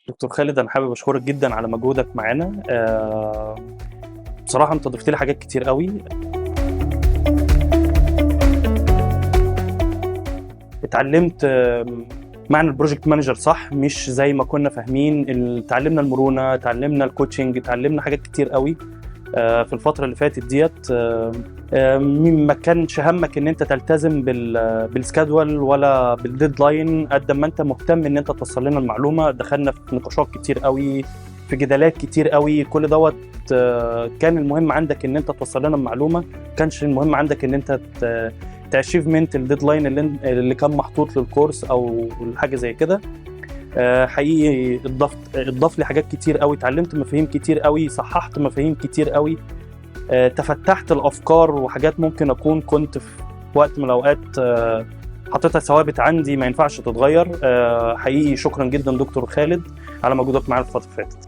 دكتور خالد، أنا حابب أشكرك جدًا على مجهودك معانا. بصراحة أنت ضِفت لي حاجات كتير أوي. اتعلّمت معنى الproject manager صح، مش زي ما كنا فاهمين. اتعلّمنا المرونة، اتعلّمنا الcoaching، اتعلّمنا حاجات كتير أوي في الفترة اللي فاتت ديّة. ما كانش هَمّك إن أنت تلتزم بالschedule ولا بالdeadline قد ما أنت مهتم إن أنت توصّل لنا المعلومة. دخلنا في نقاشات كتير أوي، في جدالات كتير أوي. كل دوّة كان المهم عندك إن أنت توصّل لنا المعلومة، ما كانش المهم عندك إن أنت تachievement الdeadline اللي كان محطوط للcourse أو لحاجة زي كده. حقيقي اتضاف لي حاجات كتير أوي، اتعلّمت مفاهيم كتير أوي، صحّحت مفاهيم كتير أوي، تفتّحت الأفكار وحاجات ممكن أكون كنت في وقت من الأوقات حاططها ثوابت عندي ما ينفعش تتغيّر. حقيقي شكرًا جدًا دكتور خالد على مجهودك معانا الفترة اللي فاتت.